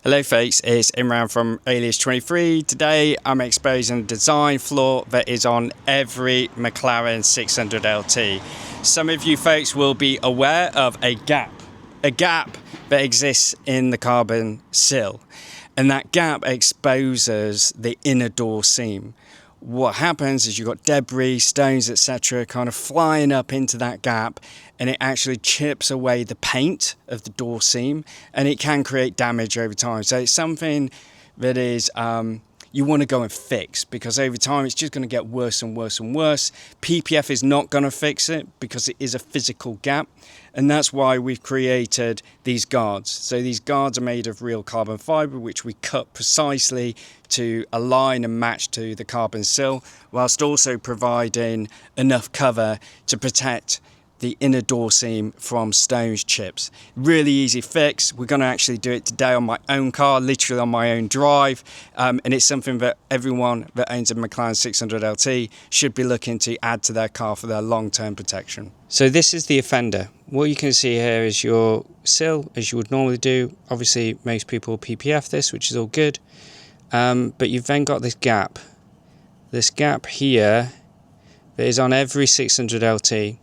Hello folks, it's Imran from Alias23. Today I'm exposing a design flaw that is on every McLaren 600LT. Some of you folks will be aware of a gap that exists in the carbon sill, and that gap exposes the inner door seam. What happens is you've got debris, stones, etc. kind of flying up into that gap, and it actually chips away the paint of the door seam, and it can create damage over time. So it's something that is you want to go and fix, because over time it's just going to get worse and worse and worse. PPF is not going to fix it because it is a physical gap, and that's why we've created these guards. So these guards are made of real carbon fibre, which we cut precisely to align and match to the carbon sill, whilst also providing enough cover to protect the inner door seam from stones chips. Really easy fix. We're going to actually do it today on my own car, literally on my own drive, and it's something that everyone that owns a McLaren 600LT should be looking to add to their car for their long-term protection. So this is the offender. What you can see here is your sill, as you would normally do. Obviously most people PPF this, which is all good, but you've then got this gap here that is on every 600LT.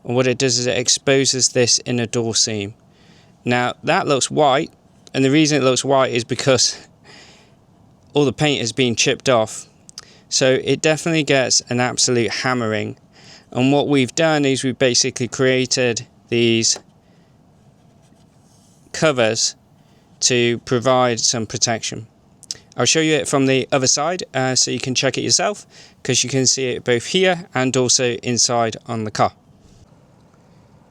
And what it does is it exposes this inner door seam. Now that looks white, and the reason it looks white is because all the paint has been chipped off. So it definitely gets an absolute hammering. And what we've done is we've basically created these covers to provide some protection. I'll show you it from the other side so you can check it yourself, because you can see it both here and also inside on the car.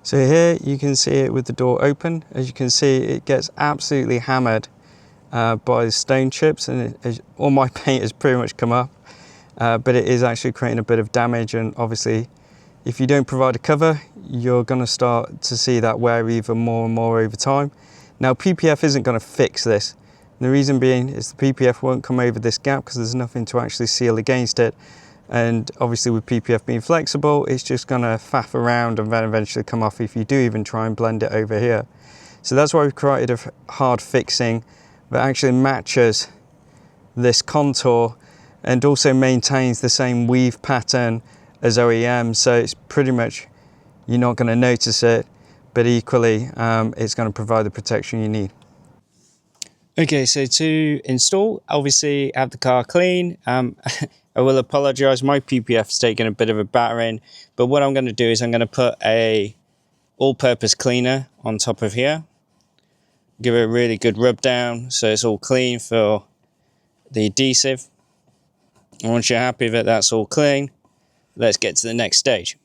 So here you can see it with the door open. As you can see, it gets absolutely hammered by the stone chips, and all my paint has pretty much come up, but it is actually creating a bit of damage. And obviously if you don't provide a cover, you're going to start to see that wear even more and more over time. Now PPF isn't going to fix this. And the reason being is the PPF won't come over this gap because there's nothing to actually seal against it. And obviously with PPF being flexible, it's just going to faff around and then eventually come off if you do even try and blend it over here. So that's why we've created a hard fixing that actually matches this contour and also maintains the same weave pattern as OEM. So it's pretty much, you're not going to notice it, but equally it's going to provide the protection you need. Okay, so to install, obviously have the car clean. I will apologise, my PPF's taken a bit of a battering, but what I'm going to do is I'm going to put a all-purpose cleaner on top of here. Give it a really good rub down so it's all clean for the adhesive. And once you're happy that that's all clean, let's get to the next stage.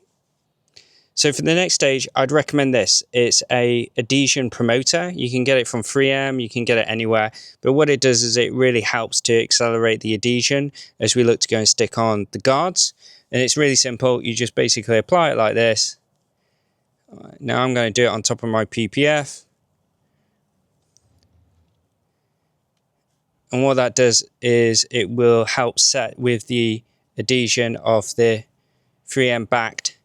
So for the next stage, I'd recommend this. It's a adhesion promoter. You can get it from 3M, you can get it anywhere. But what it does is it really helps to accelerate the adhesion as we look to go and stick on the guards. And it's really simple. You just basically apply it like this. Now I'm going to do it on top of my PPF. And what that does is it will help set with the adhesion of the 3M backed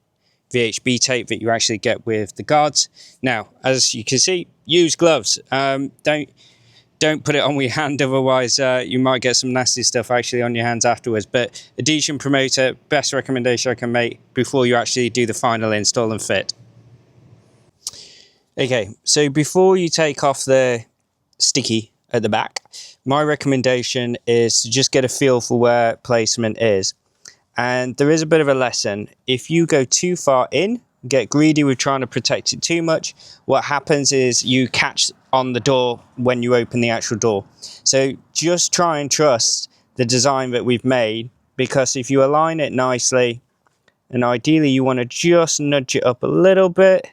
VHB tape that you actually get with the guards. Now, as you can see, use gloves. Don't put it on your hand, otherwise you might get some nasty stuff actually on your hands afterwards. But adhesion promoter, best recommendation I can make before you actually do the final install and fit. Okay, so before you take off the sticky at the back, my recommendation is to just get a feel for where placement is. And there is a bit of a lesson. If you go too far in, get greedy with trying to protect it too much, what happens is you catch on the door when you open the actual door. So just try and trust the design that we've made, because if you align it nicely, and ideally you want to just nudge it up a little bit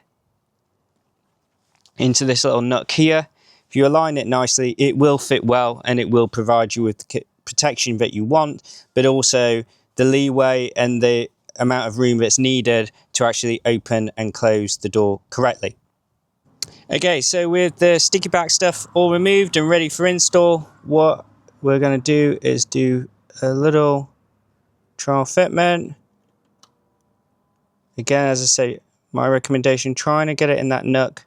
into this little nook here. If you align it nicely, it will fit well and it will provide you with the protection that you want, but also the leeway and the amount of room that's needed to actually open and close the door correctly. Okay, so with the sticky back stuff all removed and ready for install, what we're going to do is do a little trial fitment. Again, as I say, my recommendation, trying to get it in that nook,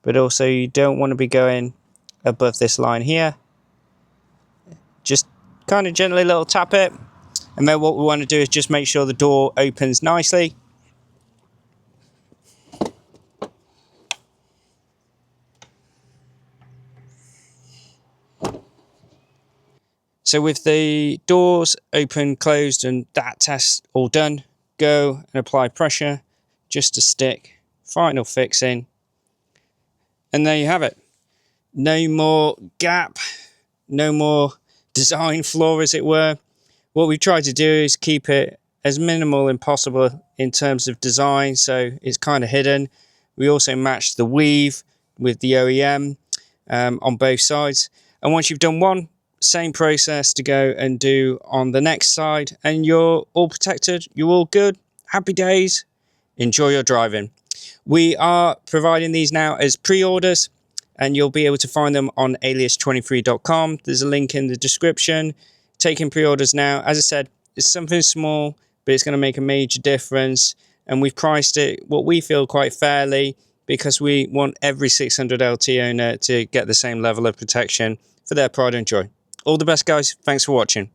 but also you don't want to be going above this line here. Just kind of gently little tap it, and then what we want to do is just make sure the door opens nicely. So with the doors open, closed, and that test all done, go and apply pressure just to stick, final fixing, and there you have it. No more gap, no more design flaw, as it were. What we've tried to do is keep it as minimal as possible in terms of design, so it's kind of hidden. We also matched the weave with the OEM on both sides, and once you've done one, same process to go and do on the next side, and you're all protected, you're all good. Happy days, enjoy your driving. We are providing these now as pre-orders, and you'll be able to find them on alias23.com. There's a link in the description. Taking pre-orders now, as I said, it's something small, but it's going to make a major difference, and we've priced it what we feel quite fairly, because we want every 600LT owner to get the same level of protection for their pride and joy. All the best, guys. Thanks for watching.